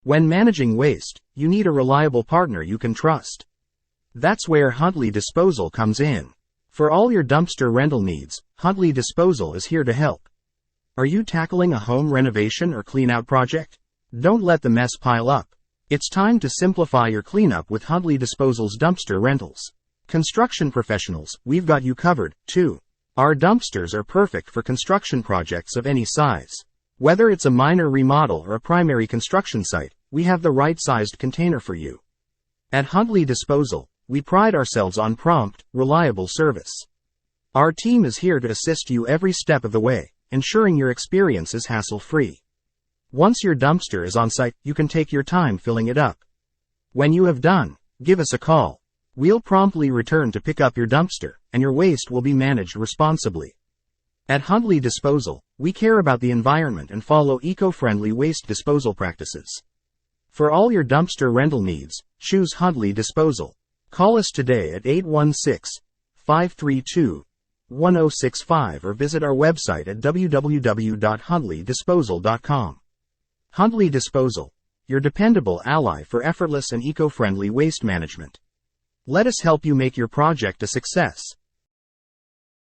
When managing waste, you need a reliable partner you can trust. That's where Huntley Disposal comes in. For all your dumpster rental needs, Huntley Disposal is here to help. Are you tackling a home renovation or clean-out project? Don't let the mess pile up. It's time to simplify your cleanup with Huntley Disposal's dumpster rentals. Construction professionals, we've got you covered, too. Our dumpsters are perfect for construction projects of any size. Whether it's a minor remodel or a primary construction site, we have the right-sized container for you. At Huntley Disposal, we pride ourselves on prompt, reliable service. Our team is here to assist you every step of the way, ensuring your experience is hassle-free. Once your dumpster is on site, you can take your time filling it up. When you have done, give us a call. We'll promptly return to pick up your dumpster, and your waste will be managed responsibly. At Huntley Disposal, we care about the environment and follow eco-friendly waste disposal practices. For all your dumpster rental needs, choose Huntley Disposal. Call us today at 816-532-1065 or visit our website at www.huntleydisposal.com. Huntley Disposal, your dependable ally for effortless and eco-friendly waste management. Let us help you make your project a success.